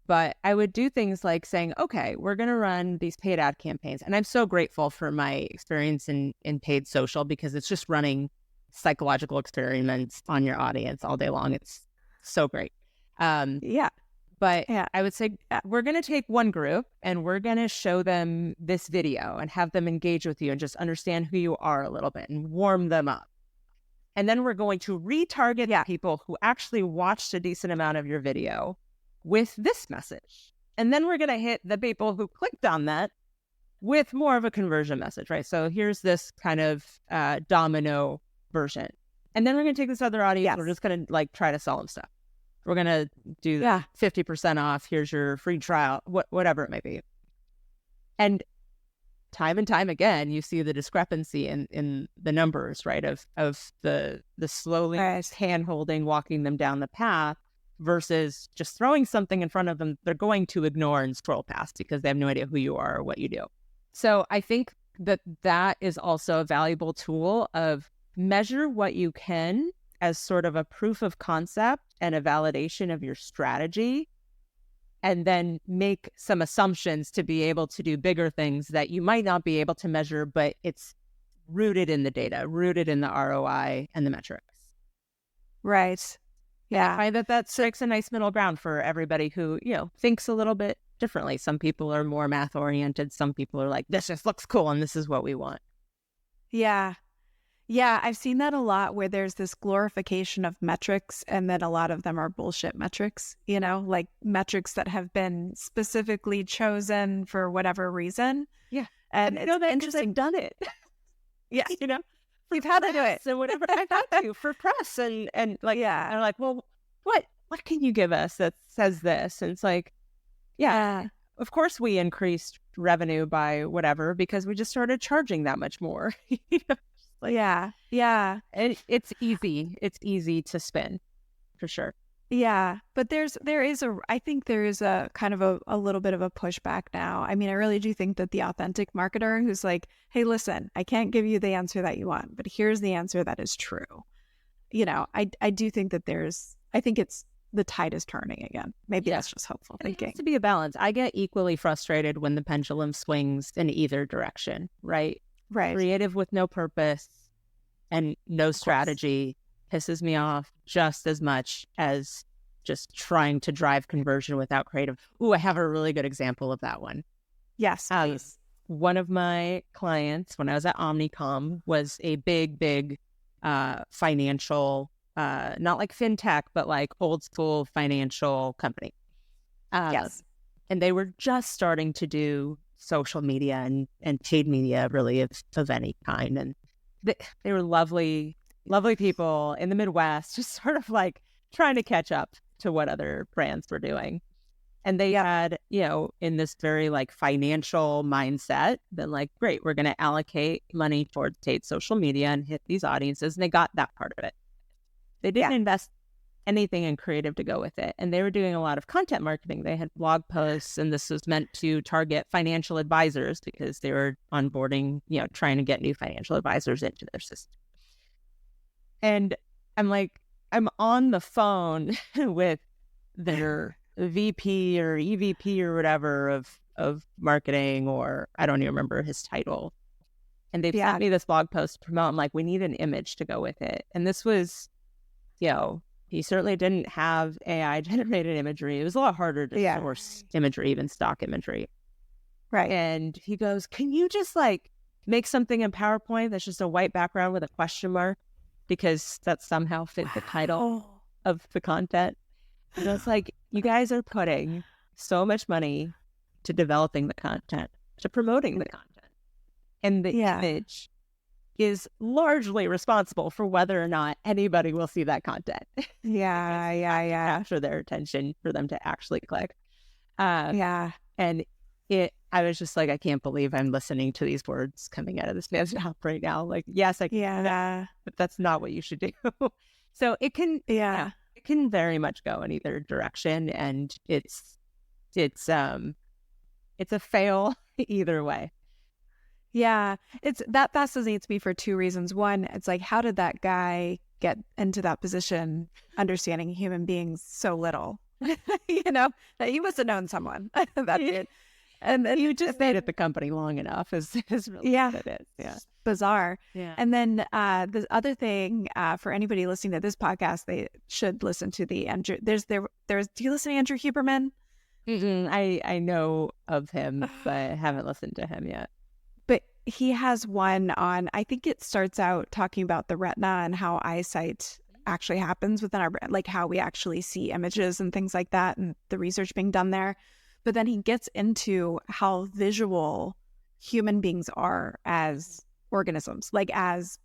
But I would do things like saying, okay, we're going to run these paid ad campaigns. And I'm so grateful for my experience in paid social, because it's just running psychological experiments on your audience all day long. It's so great. But I would say we're going to take one group and we're going to show them this video and have them engage with you and just understand who you are a little bit and warm them up. And then we're going to retarget the people who actually watched a decent amount of your video with this message. And then we're going to hit the people who clicked on that with more of a conversion message, right? So here's this kind of domino version. And then we're going to take this other audience. We're just going to like try to sell them stuff. We're going to do 50% off. Here's your free trial, whatever it may be. And time again, you see the discrepancy in the numbers, right? Of the slowly hand-holding, walking them down the path versus just throwing something in front of them they're going to ignore and scroll past because they have no idea who you are or what you do. So I think that is also a valuable tool of measure what you can as sort of a proof of concept and a validation of your strategy, and then make some assumptions to be able to do bigger things that you might not be able to measure, but it's rooted in the data, rooted in the ROI and the metrics. Right. Yeah. I find that strikes a nice middle ground for everybody who, thinks a little bit differently. Some people are more math oriented. Some people are like, this just looks cool and this is what we want. Yeah. Yeah, I've seen that a lot where there's this glorification of metrics, and then a lot of them are bullshit metrics, like metrics that have been specifically chosen for whatever reason. Yeah. And I know that because I've done it. Yeah. We've had to do it. So whatever I've had to for press and like, and I'm like, well, what can you give us that says this? And it's like, of course we increased revenue by whatever because we just started charging that much more. Yeah. And it's easy to spin for sure. Yeah. But I think there is a kind of a little bit of a pushback now. I mean, I really do think that the authentic marketer who's like, hey, listen, I can't give you the answer that you want, but here's the answer that is true. I do think that I think it's the tide is turning again. Maybe that's just hopeful thinking. It has to be a balance. I get equally frustrated when the pendulum swings in either direction, right? Right. Creative with no purpose and no strategy pisses me off just as much as just trying to drive conversion without creative. Ooh, I have a really good example of that one. Yes, please. one of my clients when I was at Omnicom was a big financial, not like fintech, but like old school financial company. Yes. And they were just starting to do social media and paid media really of any kind. And they were lovely people in the Midwest, just sort of like trying to catch up to what other brands were doing. And they had, in this very like financial mindset, been like, great, we're going to allocate money towards paid social media and hit these audiences. And they got that part of it. They didn't invest anything in creative to go with it. And they were doing a lot of content marketing. They had blog posts, and this was meant to target financial advisors because they were onboarding, trying to get new financial advisors into their system. And I'm on the phone with their VP or EVP or whatever of marketing, or I don't even remember his title. And they've sent me this blog post to promote. I'm like, we need an image to go with it. And this was, he certainly didn't have AI generated imagery. It was a lot harder to source imagery, even stock imagery. Right. And he goes, can you just like make something in PowerPoint that's just a white background with a question mark? Because that somehow fit the title of the content. And I was like, you guys are putting so much money to developing the content, to promoting the content. And the image is largely responsible for whether or not anybody will see that content. Capture their attention for them to actually click. And I was just like, I can't believe I'm listening to these words coming out of this man's mouth right now. Like, yes, I can, but that's not what you should do. So it can, it can very much go in either direction, and it's a fail either way. Yeah, that fascinates me for two reasons. One, it's like, how did that guy get into that position, understanding human beings so little? That he must have known someone that did. And then you just stayed at the company long enough is really what it is. Yeah. It's bizarre. Yeah. And then the other thing, for anybody listening to this podcast, they should listen to the Andrew. Do you listen to Andrew Huberman? I know of him, but I haven't listened to him yet. But he has one on, I think it starts out talking about the retina and how eyesight actually happens within our brain, like how we actually see images and things like that, and the research being done there. But then he gets into how visual human beings are as organisms, like as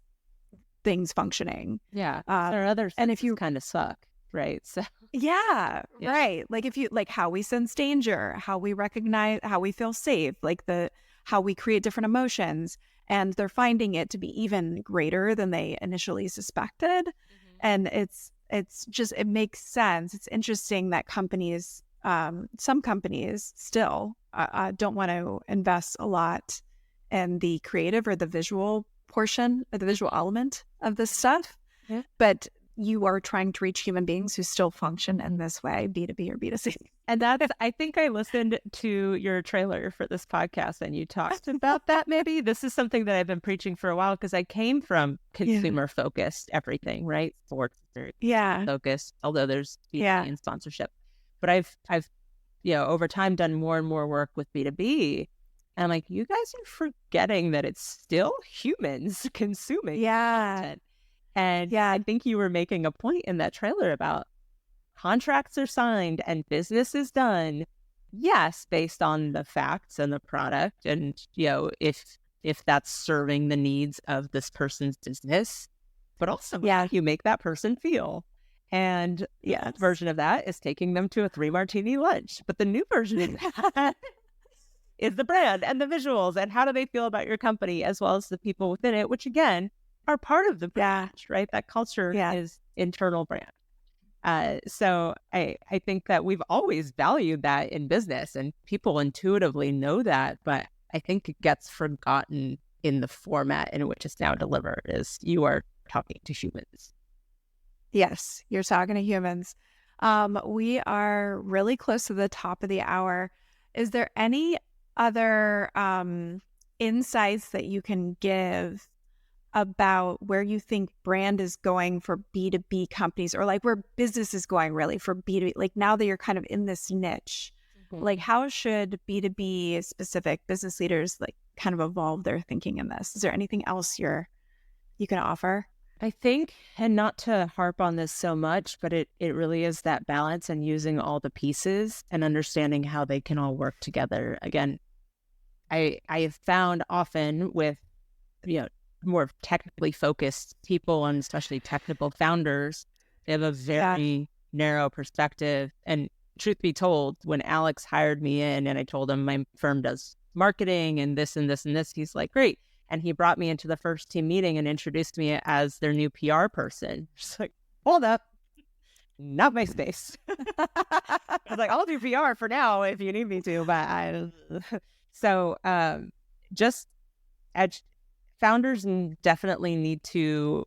things functioning. Yeah. There are others, and if you kind of suck, right? So right. Like if you like how we sense danger, how we recognize, how we feel safe, like how we create different emotions, and they're finding it to be even greater than they initially suspected. And it's just, it makes sense. It's interesting that some companies still don't want to invest a lot in the creative or the visual portion or the visual element of this stuff. Yeah. But you are trying to reach human beings who still function in this way, B2B or B2C. And I think I listened to your trailer for this podcast and you talked about that. Maybe this is something that I've been preaching for a while, because I came from consumer focused everything, right? Sports focused, although there's B2B and sponsorship. But I've over time done more and more work with B2B. And I'm like, you guys are forgetting that it's still humans consuming content. And I think you were making a point in that trailer about contracts are signed and business is done, yes, based on the facts and the product. And, if that's serving the needs of this person's business, but also you make that person feel. And the old version of that is taking them to a 3-martini lunch. But the new version of that is the brand and the visuals and how do they feel about your company, as well as the people within it, which again are part of the brand, right? That culture is internal brand. So I think that we've always valued that in business, and people intuitively know that, but I think it gets forgotten in the format in which it's now delivered, is you are talking to humans. Yes, you're talking to humans. We are really close to the top of the hour. Is there any other insights that you can give about where you think brand is going for B2B companies, or like where business is going really for B2B, like now that you're kind of in this niche, Like, how should B2B specific business leaders like kind of evolve their thinking in this? Is there anything else you can offer? I think, and not to harp on this so much, but it really is that balance and using all the pieces and understanding how they can all work together. Again, I have found often with, more technically focused people, and especially technical founders, they have a very narrow perspective. And truth be told, when Alex hired me in and I told him my firm does marketing and this and this and this, he's like, great. And he brought me into the first team meeting and introduced me as their new PR person. Just like, hold up, not my space. I was like, I'll do PR for now if you need me to, but founders definitely need to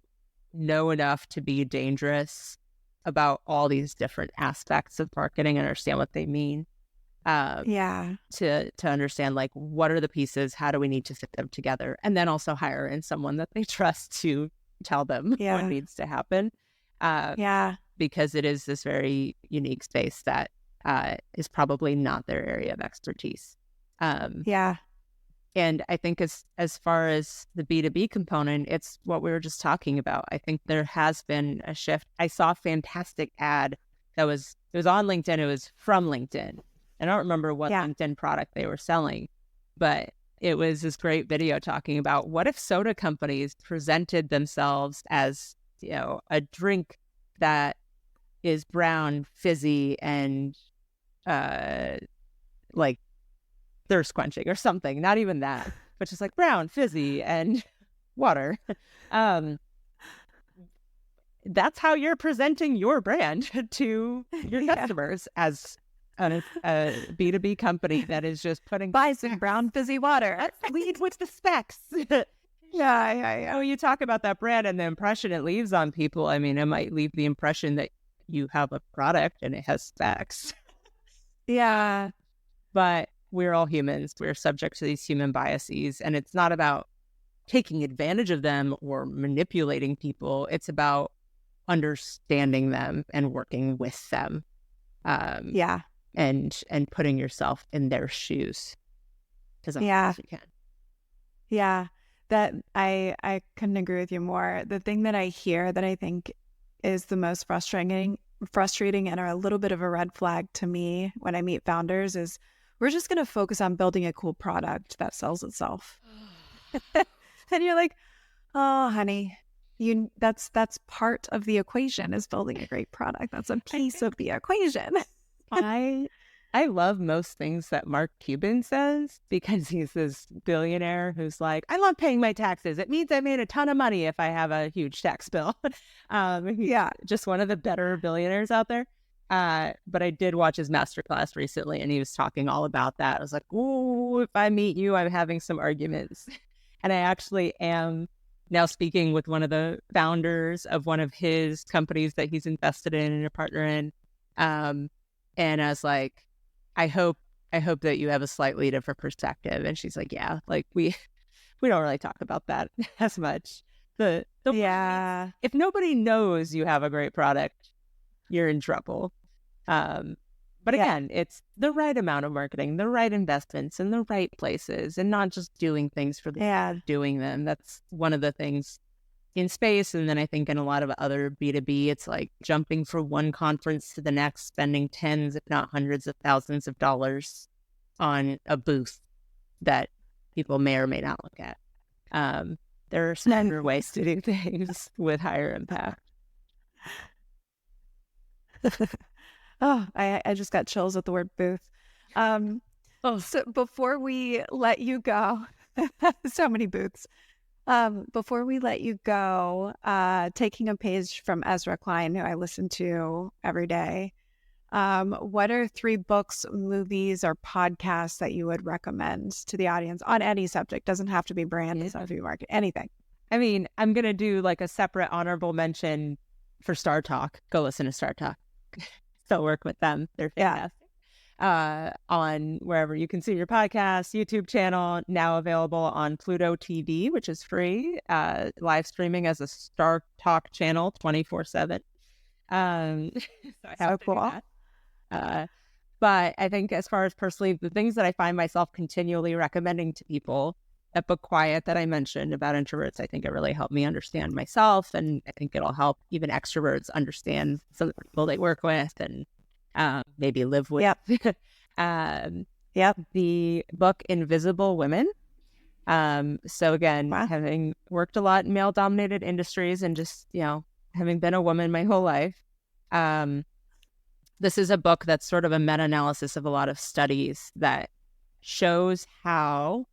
know enough to be dangerous about all these different aspects of marketing and understand what they mean. To understand, like, what are the pieces? How do we need to fit them together? And then also hire in someone that they trust to tell them what needs to happen. Because it is this very unique space that is probably not their area of expertise. And I think as far as the B2B component, it's what we were just talking about. I think there has been a shift. I saw a fantastic ad it was on LinkedIn. It was from LinkedIn. I don't remember what LinkedIn product they were selling, but it was this great video talking about what if soda companies presented themselves as, a drink that is brown, fizzy, and like thirst quenching or something. Not even that, but just like brown, fizzy, and water. That's how you're presenting your brand to your customers as a B2B company that is just buy some brown fizzy water. Let's lead with the specs. Yeah. When you talk about that brand and the impression it leaves on people, I mean, it might leave the impression that you have a product and it has specs. Yeah. But we're all humans. We're subject to these human biases. And it's not about taking advantage of them or manipulating people. It's about understanding them and working with them. And putting yourself in their shoes. Because you can. Yeah. That I couldn't agree with you more. The thing that I hear that I think is the most frustrating and a little bit of a red flag to me when I meet founders is we're just going to focus on building a cool product that sells itself. And you're like, oh, honey, that's part of the equation is building a great product. That's a piece of the equation. I love most things that Mark Cuban says because he's this billionaire who's like, I love paying my taxes. It means I made a ton of money if I have a huge tax bill. Just one of the better billionaires out there. But I did watch his masterclass recently and he was talking all about that. I was like, oh, if I meet you, I'm having some arguments. And I actually am now speaking with one of the founders of one of his companies that he's invested in and a partner in. And I was like, I hope that you have a slightly different perspective. And she's like, yeah, like we don't really talk about that as much. If nobody knows you have a great product, you're in trouble. But again, it's the right amount of marketing, the right investments in the right places, and not just doing things for the sake of doing them. That's one of the things in space. And then I think in a lot of other B2B, it's like jumping from one conference to the next, spending tens, if not hundreds of thousands of dollars on a booth that people may or may not look at. There are smarter ways to do things with higher impact. Oh, I just got chills at the word booth. So before we let you go, so many booths. Before we let you go, taking a page from Ezra Klein, who I listen to every day, what are 3 books, movies, or podcasts that you would recommend to the audience on any subject? Doesn't have to be brand, doesn't have to be market, anything. I mean, I'm going to do like a separate honorable mention for Star Talk. Go listen to Star Talk. Still work with them. They're fantastic. On wherever you consume your podcast, YouTube channel, now available on Pluto TV, which is free, live streaming as a Star Talk channel 24/7. So I have to do that. But I think as far as personally, the things that I find myself continually recommending to people, that book Quiet that I mentioned about introverts, I think it really helped me understand myself. And I think it'll help even extroverts understand some of the people they work with and maybe live with. Yep. The book Invisible Women. So again, having worked a lot in male dominated industries and just, having been a woman my whole life, this is a book that's sort of a meta-analysis of a lot of studies that shows how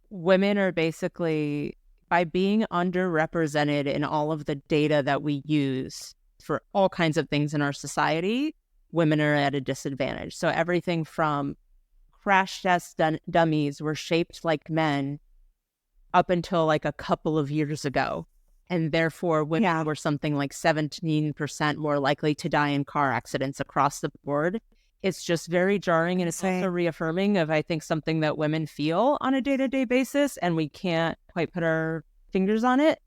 women are basically, by being underrepresented in all of the data that we use for all kinds of things in our society, women are at a disadvantage. So everything from crash test dummies were shaped like men up until like a couple of years ago. And therefore, women were something like 17% more likely to die in car accidents across the board. It's just very jarring, and it's also reaffirming of, I think, something that women feel on a day-to-day basis, and we can't quite put our fingers on it.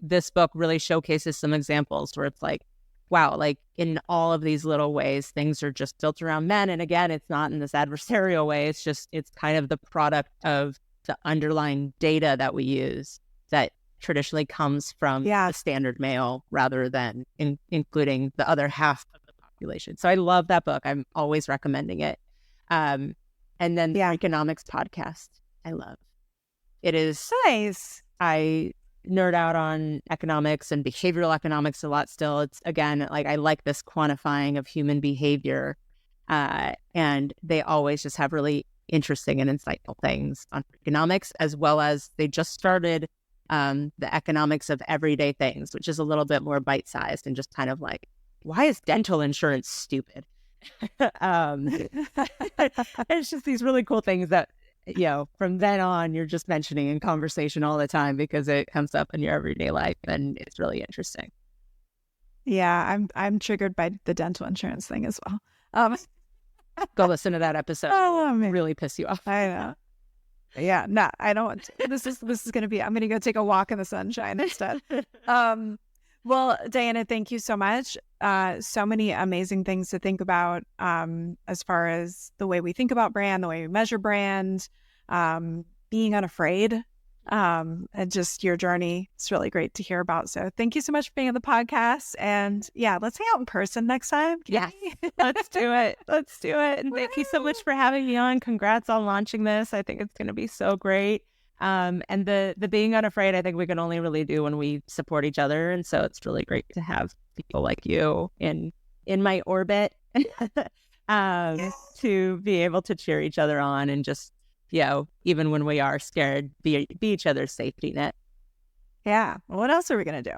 This book really showcases some examples where it's like, wow, like in all of these little ways, things are just built around men. And again, it's not in this adversarial way. It's kind of the product of the underlying data that we use that traditionally comes from the standard male rather than including the other half of the population. So I love that book. I'm always recommending it. And then the economics podcast, I love. It is nice. I nerd out on economics and behavioral economics a lot still. It's, again, like I like this quantifying of human behavior. And they always just have really interesting and insightful things on economics, as well as they just started the economics of everyday things, which is a little bit more bite-sized and just kind of like, why is dental insurance stupid? It's just these really cool things that, from then on, you're just mentioning in conversation all the time because it comes up in your everyday life, and it's really interesting. Yeah, I'm triggered by the dental insurance thing as well. Go listen to that episode. Oh, man. Really piss you off. I know. Yeah, no, I don't. This is going to be, I'm going to go take a walk in the sunshine instead. Well, Diana, thank you so much. So many amazing things to think about as far as the way we think about brand, the way we measure brand, being unafraid, and just your journey. It's really great to hear about. So thank you so much for being on the podcast. And let's hang out in person next time. Yes, let's do it. Let's do it. And thank you so much for having me on. Congrats on launching this. I think it's going to be so great. And the being unafraid, I think we can only really do when we support each other. And so it's really great to have people like you in my orbit to be able to cheer each other on and just, even when we are scared, be each other's safety net. Yeah. What else are we going to do?